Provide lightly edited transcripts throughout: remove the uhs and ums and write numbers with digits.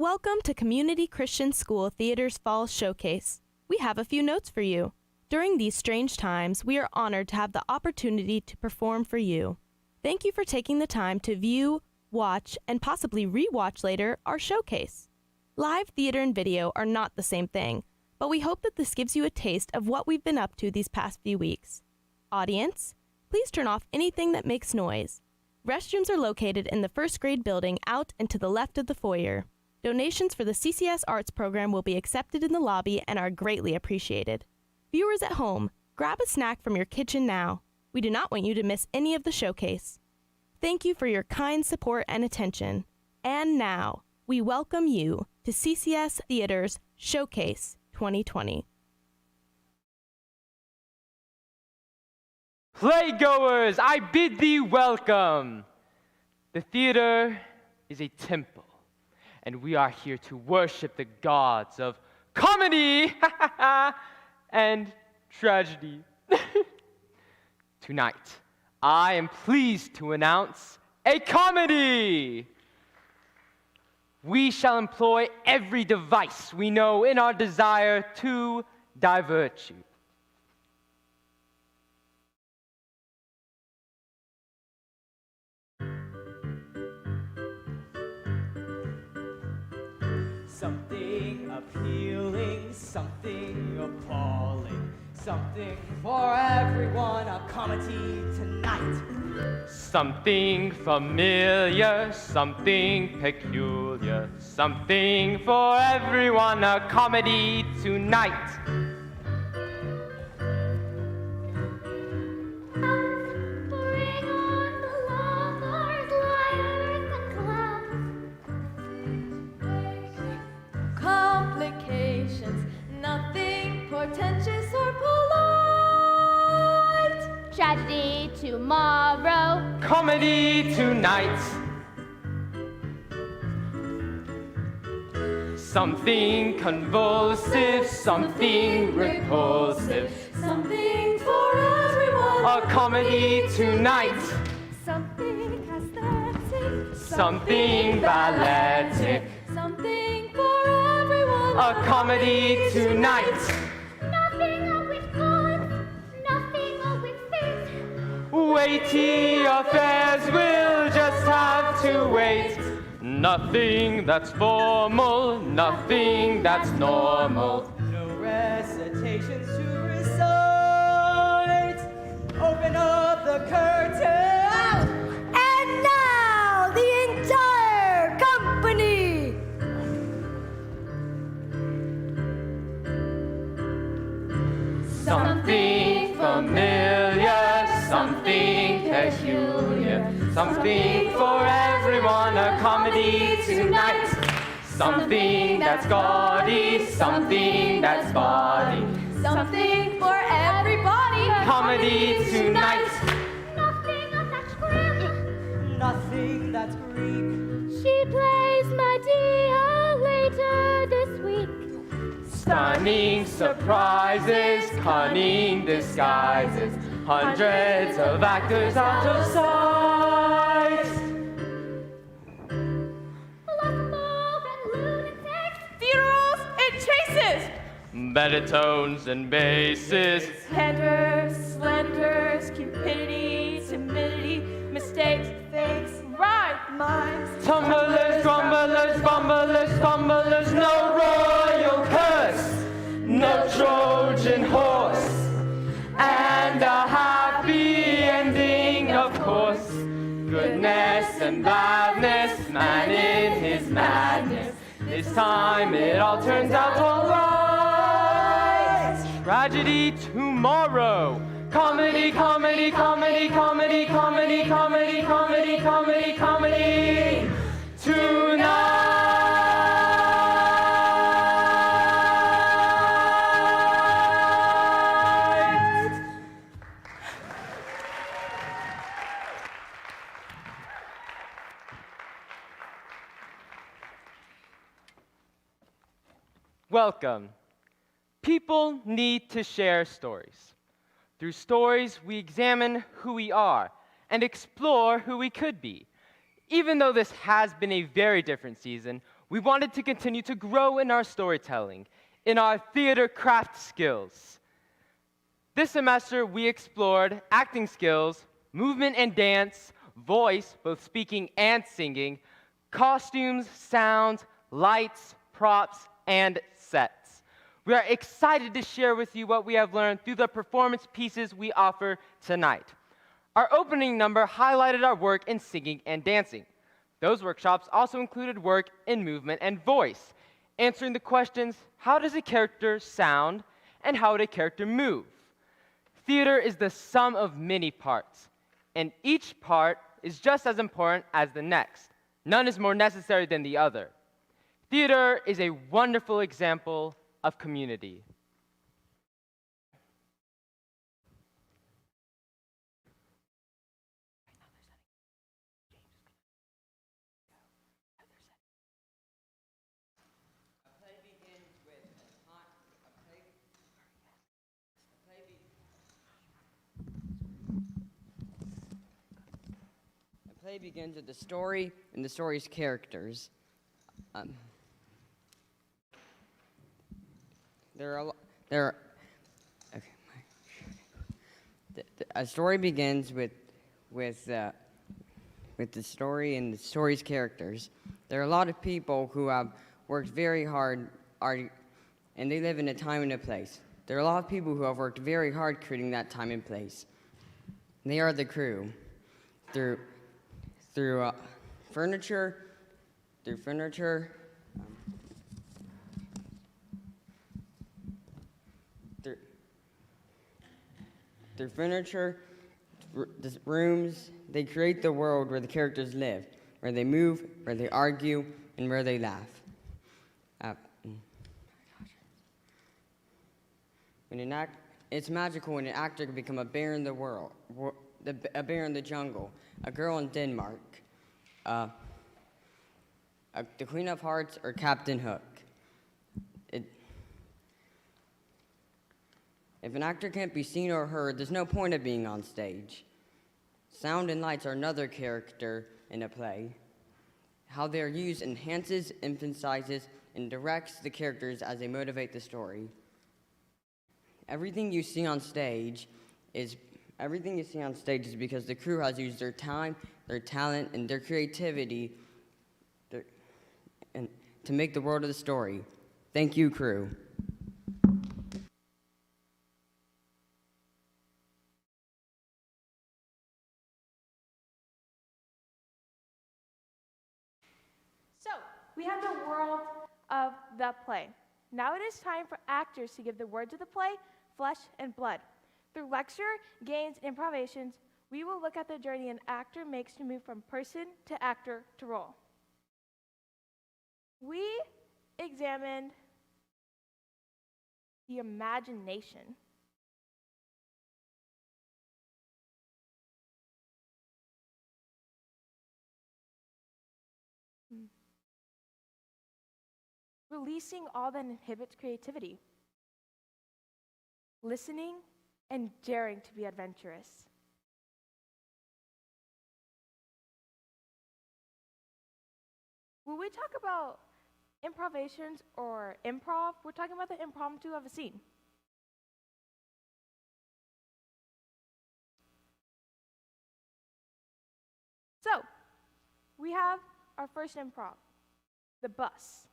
Welcome to Community Christian School Theater's Fall Showcase. We have a few notes for you. During these strange times, we are honored to have the opportunity to perform for you. Thank you for taking the time to view, watch, and possibly re-watch later our showcase. Live theater and video are not the same thing, but we hope that this gives you a taste of what we've been up to these past few weeks. Audience, please turn off anything that makes noise. Restrooms are located in the first grade building out and to the left of the foyer. Donations for the CCS Arts program will be accepted in the lobby and are greatly appreciated. Viewers at home, grab a snack from your kitchen now. We do not want you to miss any of the showcase. Thank you for your kind support and attention. And now, we welcome you to CCS Theater's Showcase 2020. Playgoers, I bid thee welcome. The theater is a temple, and we are here to worship the gods of comedy and tragedy. Tonight, I am pleased to announce a comedy. We shall employ every device we know in our desire to divert you. Something appealing, something appalling, something for everyone, a comedy tonight. Something familiar, something peculiar, something for everyone, a comedy tonight. Bring on the lovers, liars, and clowns. Complications, nothing portentous or polite. Tragedy tomorrow, Comedy tonight. Something convulsive, something repulsive, something for everyone. a comedy tonight. Something aesthetic, Something balletic, something for everyone. a comedy tonight. Nothing always good, nothing always fit. Weighty affairs will just have to wait. Nothing that's formal, nothing that's normal. No recitations to recite. Open up the curtain. And now the entire company. Something familiar, something peculiar, something for everyone, a comedy tonight. Something that's gaudy, something that's bawdy, Something for everybody. comedy tonight. Nothing of that's grim. Nothing that's Greek. She plays Medea later this week. Stunning surprises, cunning disguises, hundreds of actors out of sight. Love and lunatics. Funerals and chases, Baritones and basses, tenders, slenders, cupidity, timidity, mistakes, fakes, right minds. tumblers, grumblers, bumblers, fumblers, no royal curse, no Trojan horse, and a happy ending, of course. Goodness and badness, man in his madness. This time it all turns out alright. Tragedy tomorrow. Comedy, comedy, comedy, comedy, comedy, comedy, comedy, comedy, comedy. Tonight. Welcome. People need to share stories. Through stories, we examine who we are and explore who we could be. Even though this has been a very different season, we wanted to continue to grow in our storytelling, in our theater craft skills. This semester, we explored acting skills, movement and dance, voice, both speaking and singing, costumes, sounds, lights, props, and sets. We are excited to share with you what we have learned through the performance pieces we offer tonight. Our opening number highlighted our work in singing and dancing. Those workshops also included work in movement and voice, answering the questions, how does a character sound and how would a character move? Theater is the sum of many parts, and each part is just as important as the next. None is more necessary than the other. Theater is a wonderful example of community. The play begins with the story and the story's characters. A story begins with the story and the story's characters. There are a lot of people who have worked very hard, and they live in a time and a place. There are a lot of people who have worked very hard creating that time and place. They are the crew. Through furniture, through the rooms, they create the world where the characters live, where they move, where they argue, and where they laugh. It's magical when an actor can become a bear in the world, a bear in the jungle, a girl in Denmark, the Queen of Hearts, or Captain Hook. If an actor can't be seen or heard, there's no point of being on stage. Sound and lights are another character in a play. How they are used enhances, emphasizes, and directs the characters as they motivate the story. Everything you see on stage is because the crew has used their time, their talent, and their creativity to make the world of the story. Thank you, crew. So, we have the world of the play. Now it is time for actors to give the words of the play flesh and blood. Through lecture, games, and improvisations, we will look at the journey an actor makes to move from person to actor to role. We examined the imagination. Releasing all that inhibits creativity. Listening and daring to be adventurous. When we talk about improvisations or improv, we're talking about the impromptu of a scene. So, we have our first improv, the bus.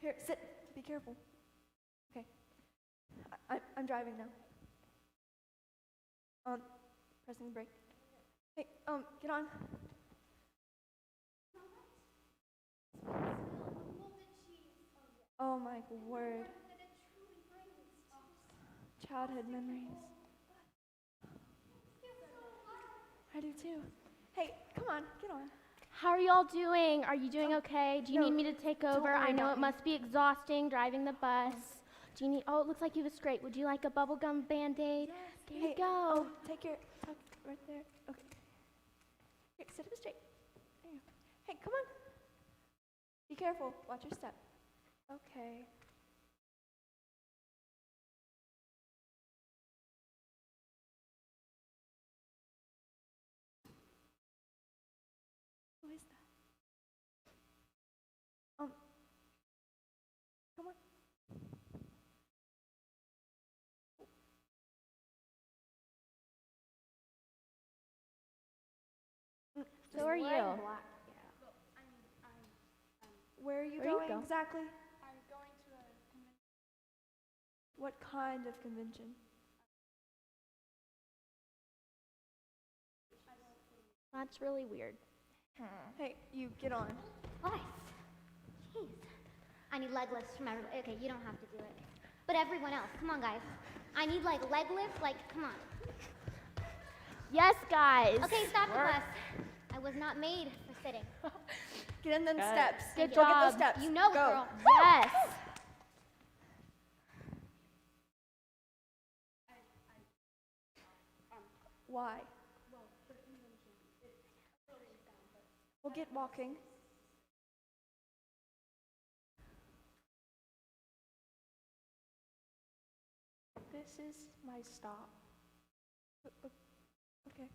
Here, sit. Be careful. Okay. I'm driving now. Pressing the brake. Hey, get on. Oh my word. Childhood memories. I do too. Hey, come on, get on. How are y'all doing? Are you doing okay? Do you need me to take over? I know it must be exhausting driving the bus. Do you need, oh, it looks like you have a scrape. Would you like a bubblegum Band-Aid? Yes. There you go. Take your, right there. Okay. Here, sit up straight. There you go. Hey, come on. careful. Watch your step. Okay. Who is that? Come on. So are you. Where are you Where you going go? exactly? I'm going to a convention. What kind of convention? That's really weird. Hey, you get on. What? Jeez. I need leg lifts from everybody. Okay, you don't have to do it. But everyone else, come on, guys. I need like leg lifts, like, come on. Yes, guys. Okay, stop the bus. I was not made for sitting. Get in them steps. Good Go get job. those steps. You know it, Go. girl. Yes. Why? We'll get walking. This is my stop. Okay.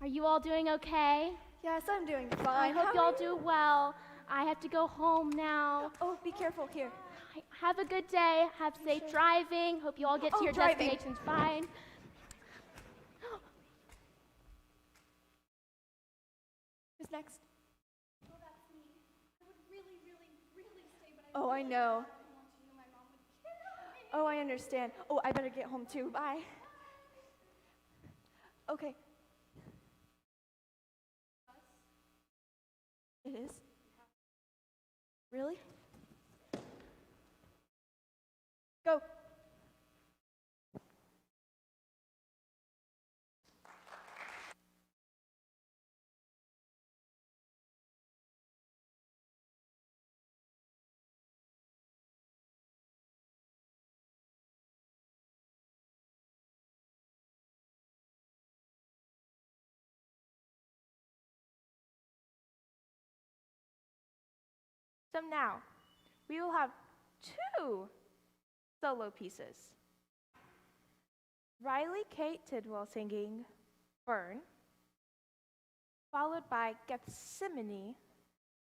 Are you all doing okay? Yes, I'm doing I fine. hope How y'all are you? do well. I have to go home now. Oh, be careful here. Have a good day. Have safe driving. Hope you all get to Oh, your driving. destinations fine. Who's next? Oh, I know. Oh, I understand. Oh, I better get home too. Bye. Okay. It is? Really? Go. So now, we will have 2 solo pieces. Riley Kate Tidwell singing Burn, followed by Gethsemane,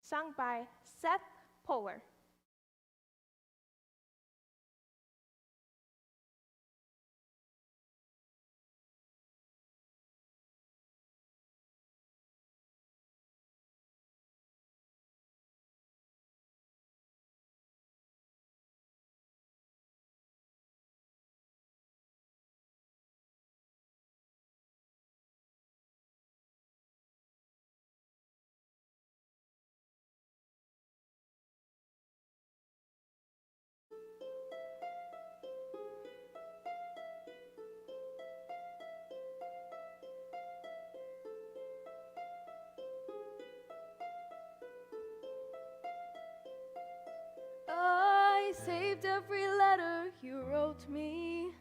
sung by Seth Polar. I saved every letter you wrote me.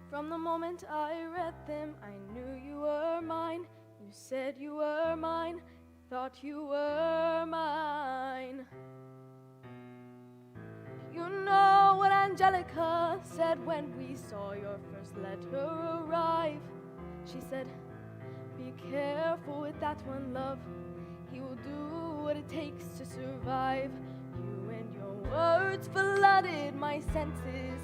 From the moment I read them, I knew you were mine. You said you were mine, thought you were mine. You know what Angelica said when we saw your first letter arrive. She said, be careful with that one, love. He will do what it takes to survive. You and your words flooded my senses.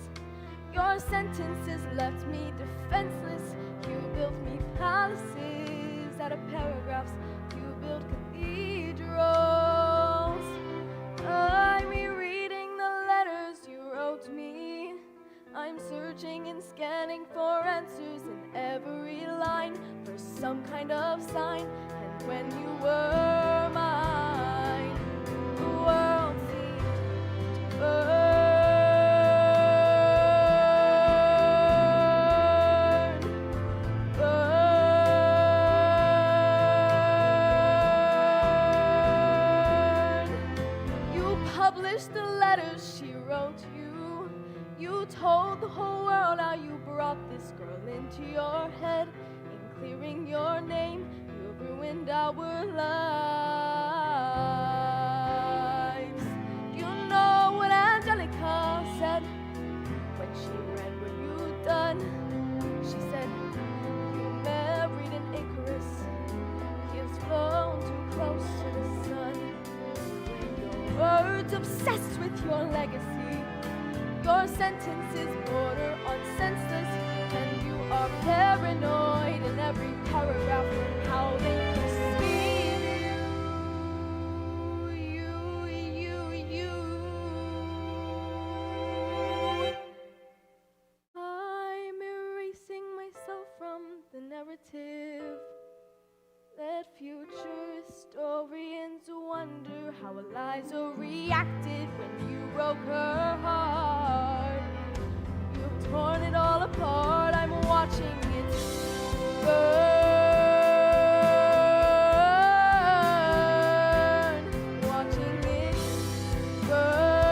Your sentences left me defenseless. You built me palaces out of paragraphs. You built cathedrals. I'm rereading the letters you wrote me. I'm searching and scanning for answers in every line, for some kind of sign. And when you were mine, the world seemed to burn. Published the letters she wrote you. You told the whole world how you brought this girl into your head. In clearing your name, you ruined our love. words obsessed with your legacy. Your sentences border on senseless, and you are paranoid in every paragraph of how they perceive you. I'm erasing myself from the narrative. Let future historians wonder how Eliza reacted when you broke her heart. You've torn it all apart. I'm watching it burn. Watching it burn.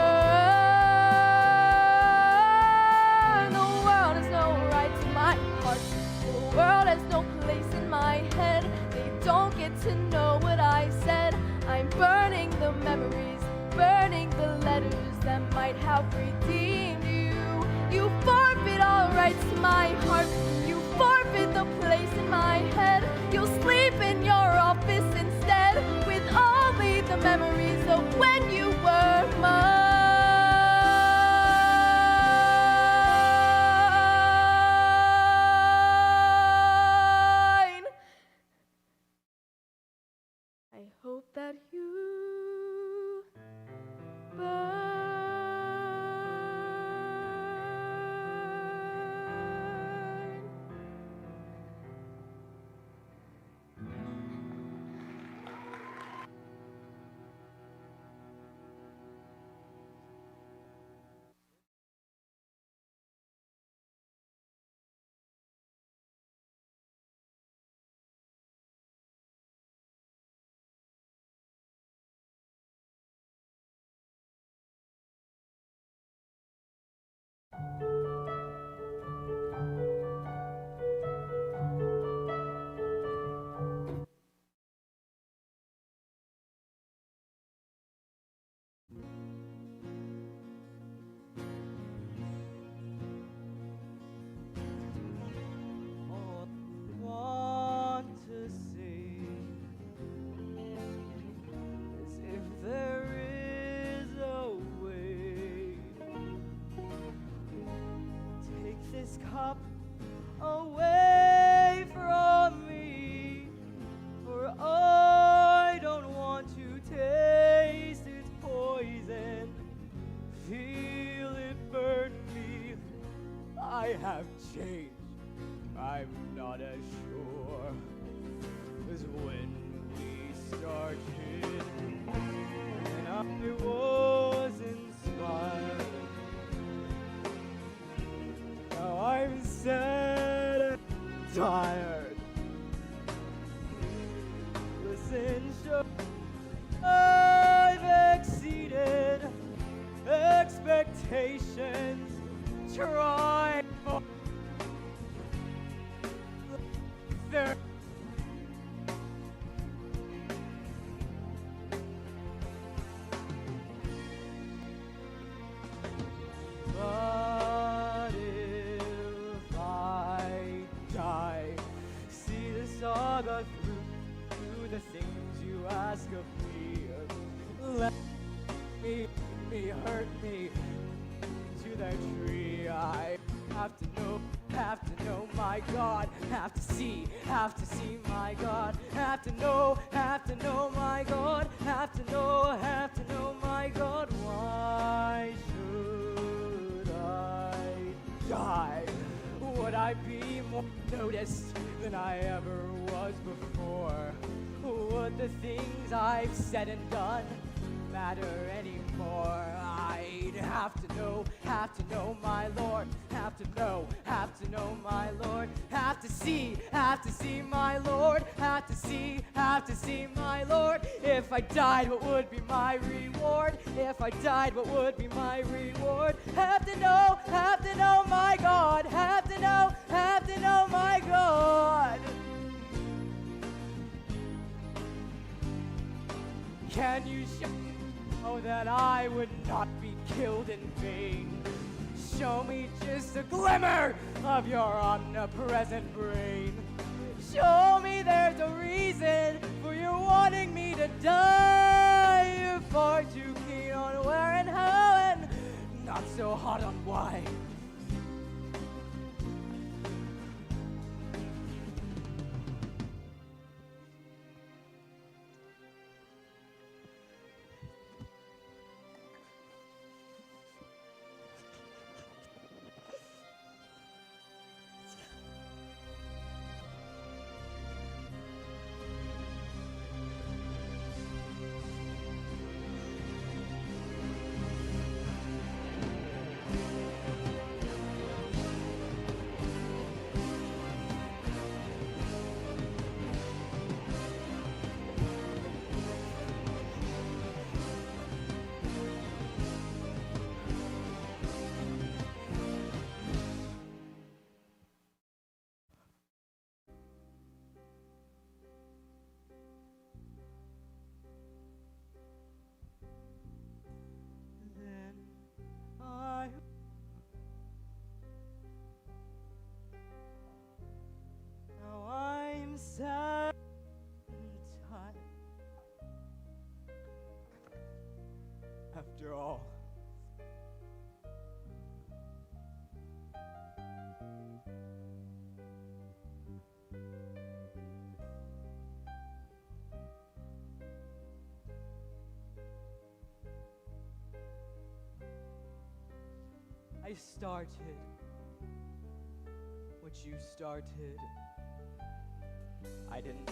The world has no right to my heart. The world has no place in my head. They don't get to know what I said. I'm burning the memories, burning the letters that might have redeemed you. You forfeit all rights to my heart. You forfeit the place in my head. You'll sleep in your office instead, with only the memories of when you were mine. I hope that you burn. All I want to say is if there is a way, take this cup away from me, for I don't want to taste its poison, feel it burn me. I have changed. I'm not as sure as when we started, and I was inspired. Now I'm sad and tired. Listen, show I've exceeded expectations. Try there. But if I die, see the saga through the things you ask of me. Let me hurt me to that tree. I have to know my God, have to see my God, have to know my God, have to know my God. Why should I die? Would I be more noticed than I ever was before? Would the things I've said and done matter anymore? I'd have to know my Lord, have to know my Lord, have to see my Lord, have to see my Lord. If I died, what would be my reward? If I died, what would be my reward? Have to know my God, have to know my God. Can you show that I would not be killed in vain? Show me just a glimmer of your omnipresent brain. Show me there's a reason for your wanting me to die. You're far too keen on after all. I started what you started. I didn't.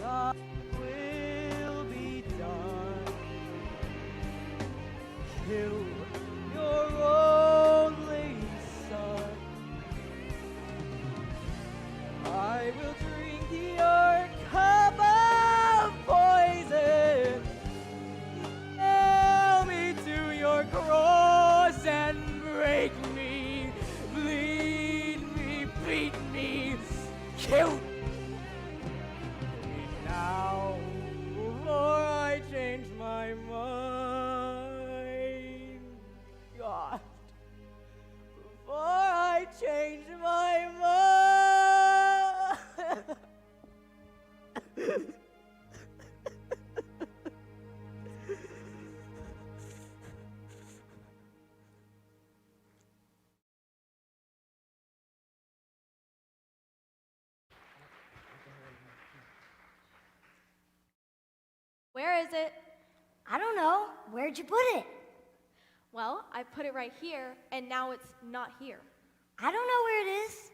God will be done. Kill your only son. I will drink your cup of poison. Nail me to your cross and break me, bleed me, beat me, kill me now before I change my mind. God, before I change my mind. Where is it? I don't know. Where'd you put it? Well, I put it right here, and now it's not here. I don't know where it is.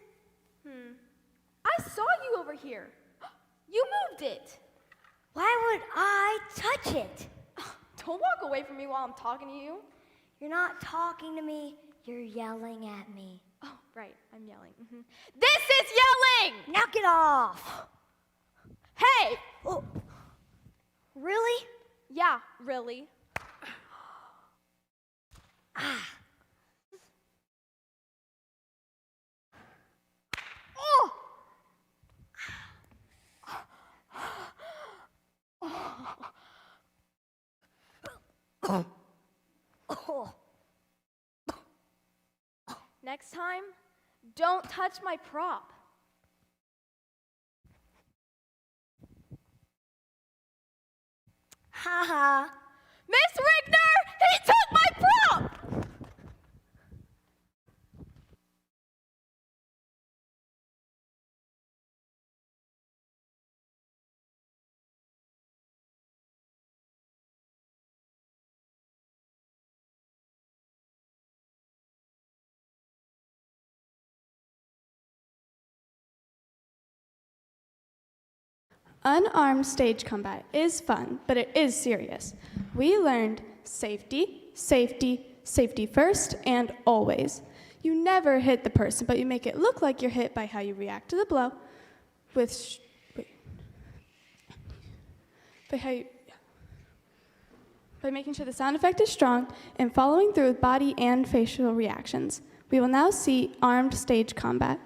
I saw you over here. You moved it. Why would I touch it? Don't walk away from me while I'm talking to you. You're not talking to me. You're yelling at me. Oh, right, I'm yelling. This is yelling! Knock it off. Hey! Oh. Really? Yeah, really. Oh! Oh. Next time, don't touch my prop. Haha. Miss Rigner, he took my prop! Unarmed stage combat is fun, but it is serious. We learned safety, safety, safety first, and always. You never hit the person, but you make it look like you're hit by how you react to the blow, by making sure the sound effect is strong and following through with body and facial reactions. We will now see armed stage combat.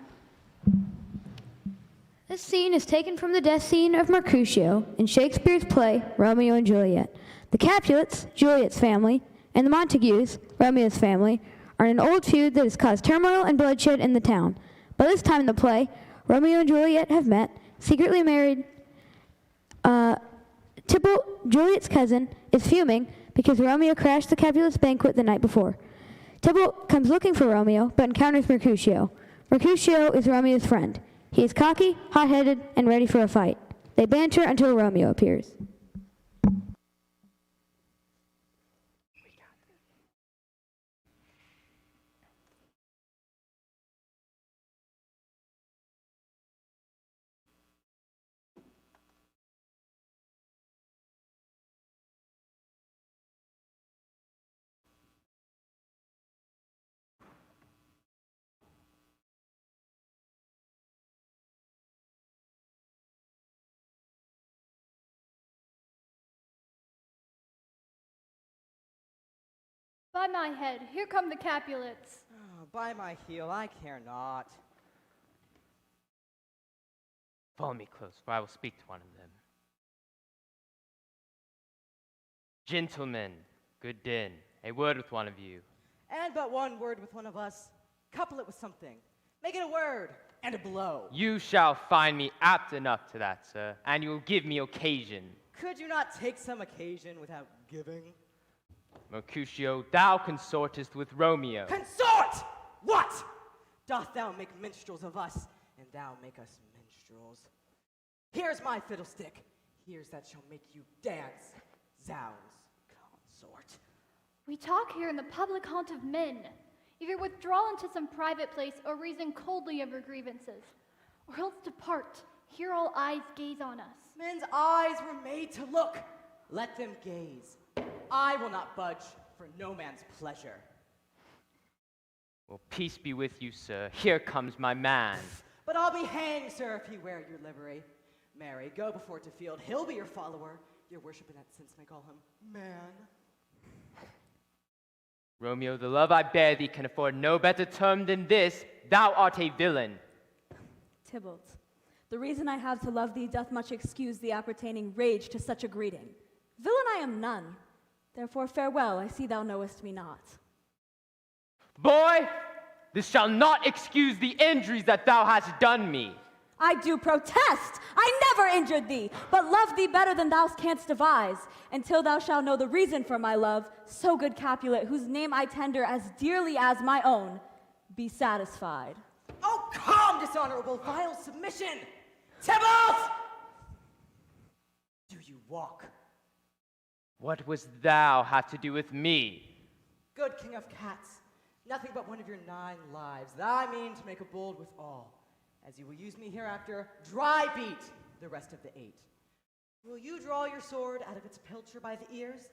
This scene is taken from the death scene of Mercutio in Shakespeare's play Romeo and Juliet. The Capulets, Juliet's family, and the Montagues, Romeo's family, are in an old feud that has caused turmoil and bloodshed in the town. By this time in the play, Romeo and Juliet have met, secretly married. Tybalt, Juliet's cousin, is fuming because Romeo crashed the Capulets' banquet the night before. Tybalt comes looking for Romeo, but encounters Mercutio. Mercutio is Romeo's friend. He is cocky, hot-headed, and ready for a fight. They banter until Romeo appears. By my head, here come the Capulets. Oh, by my heel, I care not. Follow me close, for I will speak to one of them. Gentlemen, good din, a word with one of you. And but one word with one of us. Couple it with something. Make it a word and a blow. You shall find me apt enough to that, sir, and you will give me occasion. Could you not take some occasion without giving. Mercutio, thou consortest with Romeo. Consort! What? Doth thou make minstrels of us, and thou make us minstrels? Here's my fiddlestick. Here's that shall make you dance. Zounds, consort. We talk here in the public haunt of men. Either withdraw into some private place or reason coldly of your grievances, or else depart. Here all eyes gaze on us. Men's eyes were made to look. Let them gaze. I will not budge for no man's pleasure. Well, peace be with you, sir. Here comes my man. But I'll be hanged, sir, if he wear your livery. Marry, go before to field. He'll be your follower. Your worship in that sense may call him man. Romeo, the love I bear thee can afford no better term than this. Thou art a villain. Tybalt, the reason I have to love thee doth much excuse the appertaining rage to such a greeting. Villain I am none. Therefore farewell, I see thou knowest me not. Boy, this shall not excuse the injuries that thou hast done me. I do protest! I never injured thee, but love thee better than thou canst devise, until thou shalt know the reason for my love, so good Capulet, whose name I tender as dearly as my own, be satisfied. Oh, calm, dishonorable, vile submission! Tybalt! Do you walk? What was thou have to do with me? Good king of cats, nothing but one of your 9 lives, that I mean to make a bold withal. As you will use me hereafter, dry beat the rest of the 8. Will you draw your sword out of its pilcher by the ears?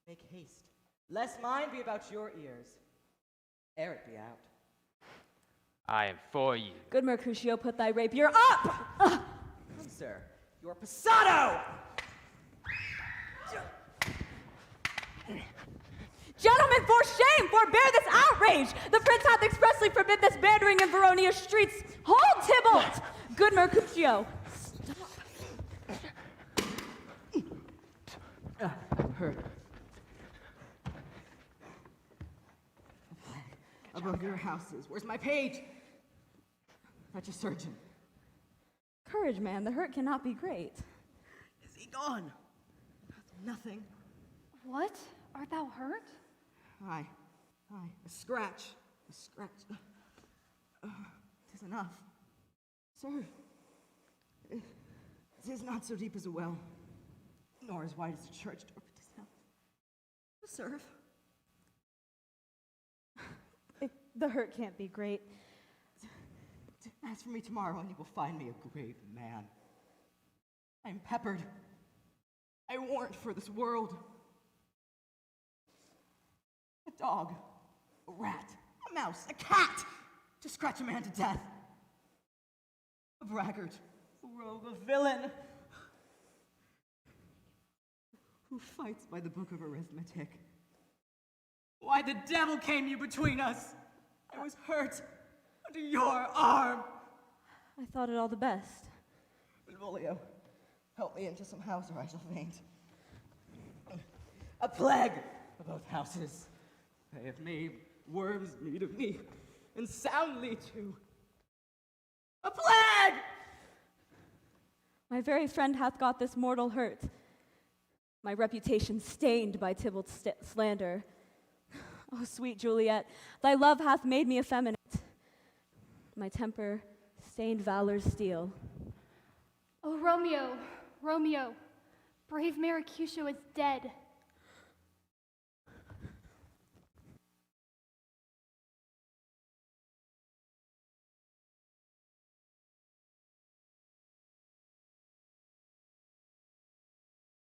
Make haste, lest mine be about your ears, ere it be out. I am for you. Good Mercutio, put thy rapier up! Come, sir, your passado! Gentlemen, for shame, forbear this outrage! The prince hath expressly forbid this bandering in Veronia's streets. Hold, Tybalt! Good Mercutio. Her. Above your houses. Where's my page? Fetch a surgeon. Courage, man. The hurt cannot be great. Is he gone? Nothing. What? Art thou hurt? Aye. A scratch. Tis enough. Sir, it is not so deep as a well, nor as wide as a church door, but 'tis enough. Serve. The hurt can't be great. Ask for me tomorrow, and you will find me a grave man. I am peppered. I warrant for this world. A dog, a rat, a mouse, a cat, to scratch a man to death. A braggart, a rogue, a villain, who fights by the book of arithmetic. Why the devil came you between us? I was hurt under your arm. I thought it all the best. Benvolio, help me into some house or I shall faint. A plague of both houses. They have made worms meat of me, and soundly too. A plague! My very friend hath got this mortal hurt. My reputation stained by Tybalt's slander. Oh, sweet Juliet, thy love hath made me effeminate. My temper stained valor's steel. Oh, Romeo, brave Mercutio is dead.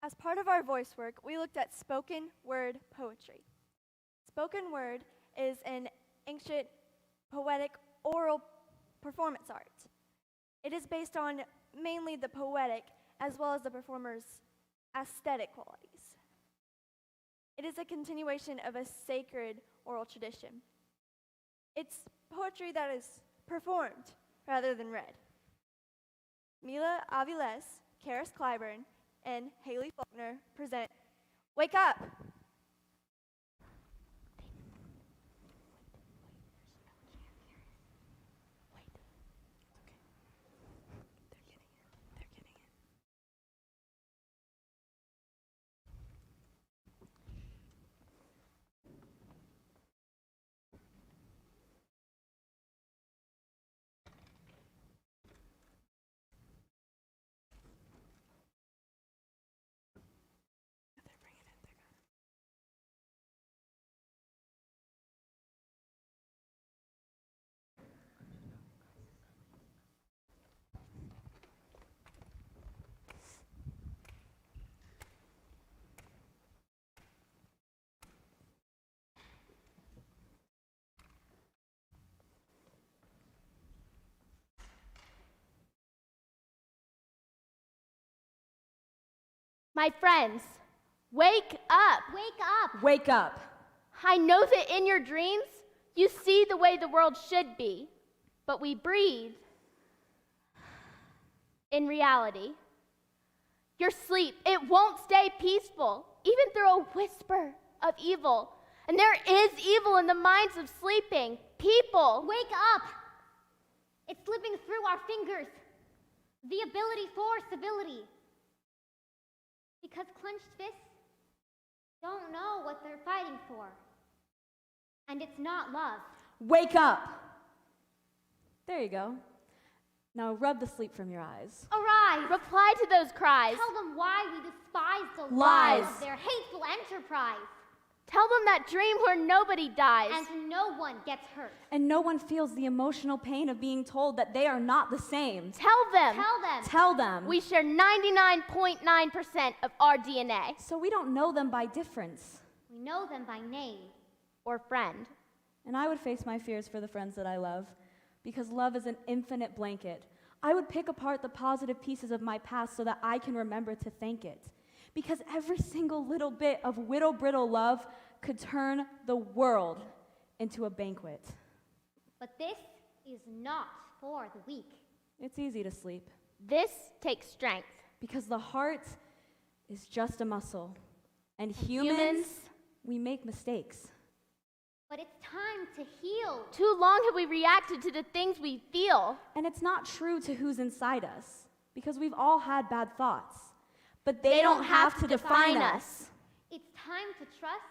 As part of our voice work, we looked at spoken word poetry. Spoken word is an ancient, poetic, oral performance art. It is based on mainly the poetic as well as the performer's aesthetic qualities. It is a continuation of a sacred oral tradition. It's poetry that is performed rather than read. Mila Aviles, Karis Clyburn, and Haley Faulkner present Wake Up! My friends, wake up. Wake up. Wake up. I know that in your dreams, you see the way the world should be, but we breathe. In reality, your sleep, it won't stay peaceful, even through a whisper of evil. And there is evil in the minds of sleeping people. Wake up. It's slipping through our fingers. The ability for civility. Because clenched fists don't know what they're fighting for. And it's not love. Wake up. There you go. Now rub the sleep from your eyes. Arise. Reply to those cries. Tell them why we despise the Lies. of their hateful enterprise. Tell them that dream where nobody dies. And no one gets hurt. And no one feels the emotional pain of being told that they are not the same. Tell them. Tell them. Tell them. We share 99.9% of our DNA. So we don't know them by difference. We know them by name. Or friend. And I would face my fears for the friends that I love, because love is an infinite blanket. I would pick apart the positive pieces of my past so that I can remember to thank it. Because every single little bit of whittle-brittle love could turn the world into a banquet. But this is not for the weak. It's easy to sleep. This takes strength. Because the heart is just a muscle. And humans, we make mistakes. But it's time to heal. Too long have we reacted to the things we feel. And it's not true to who's inside us, because we've all had bad thoughts. But they don't have to define us. It's time to trust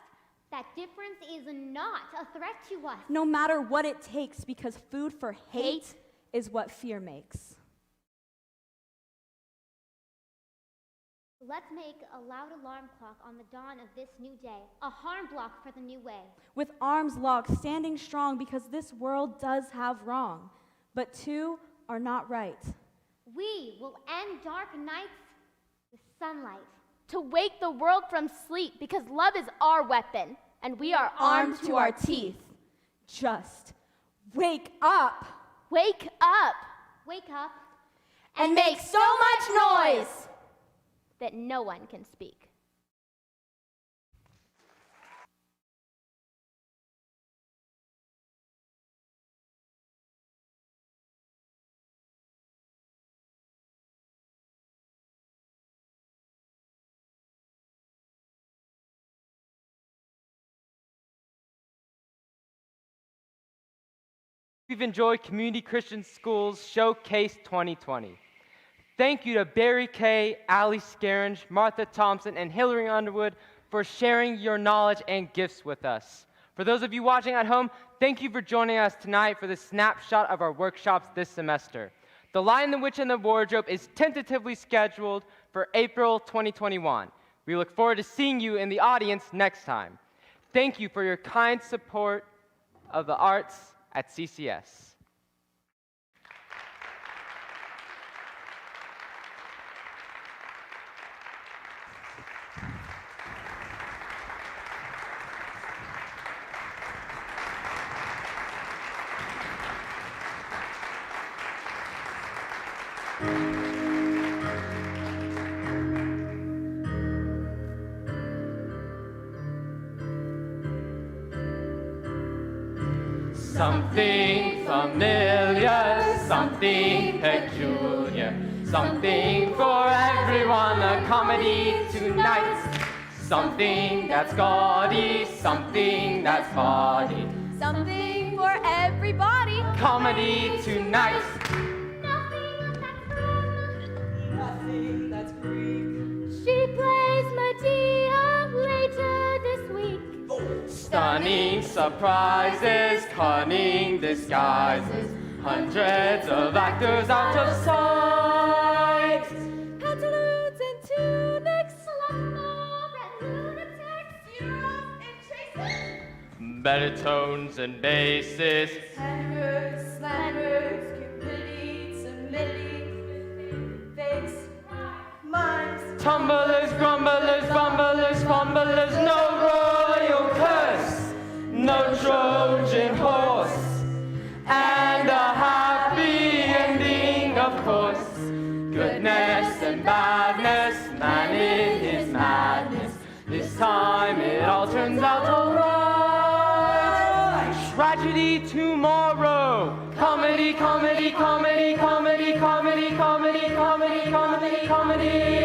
that difference is not a threat to us. No matter what it takes, because food for hate is what fear makes. Let's make a loud alarm clock on the dawn of this new day, a harm block for the new way. With arms locked, standing strong, because this world does have wrong, but two are not right. We will end dark nights with sunlight. To wake the world from sleep, because love is our weapon, and we are armed to our teeth. Just wake up. Wake up. Wake up. And make so much noise that no one can speak. We've enjoyed Community Christian Schools Showcase 2020. Thank you to Barry Kay, Ali Scaringe, Martha Thompson, and Hillary Underwood for sharing your knowledge and gifts with us. For those of you watching at home, thank you for joining us tonight for the snapshot of our workshops this semester. The Lion, the Witch, and the Wardrobe is tentatively scheduled for April 2021. We look forward to seeing you in the audience next time. Thank you for your kind support of the arts at CCS. Something familiar, something peculiar, something for everyone, a comedy tonight. Something that's gaudy, something that's bawdy, Something for everybody. comedy tonight. Nothing that's Greek. She plays Medea later this week. Stunning surprises, cunning disguises, hundreds of actors out of sight. Pantaloons and tunics. Baritones and basses, Handwords, slanders, cupidity, timidity, fakes, mimes. tumblers, grumblers, bumblers, fumblers, no royal curse, no Trojan horse, and a happy ending, of course. Goodness and badness, man in his time it all turns out alright. Tragedy tomorrow. Comedy, comedy, comedy, comedy, comedy, comedy, comedy, comedy, comedy.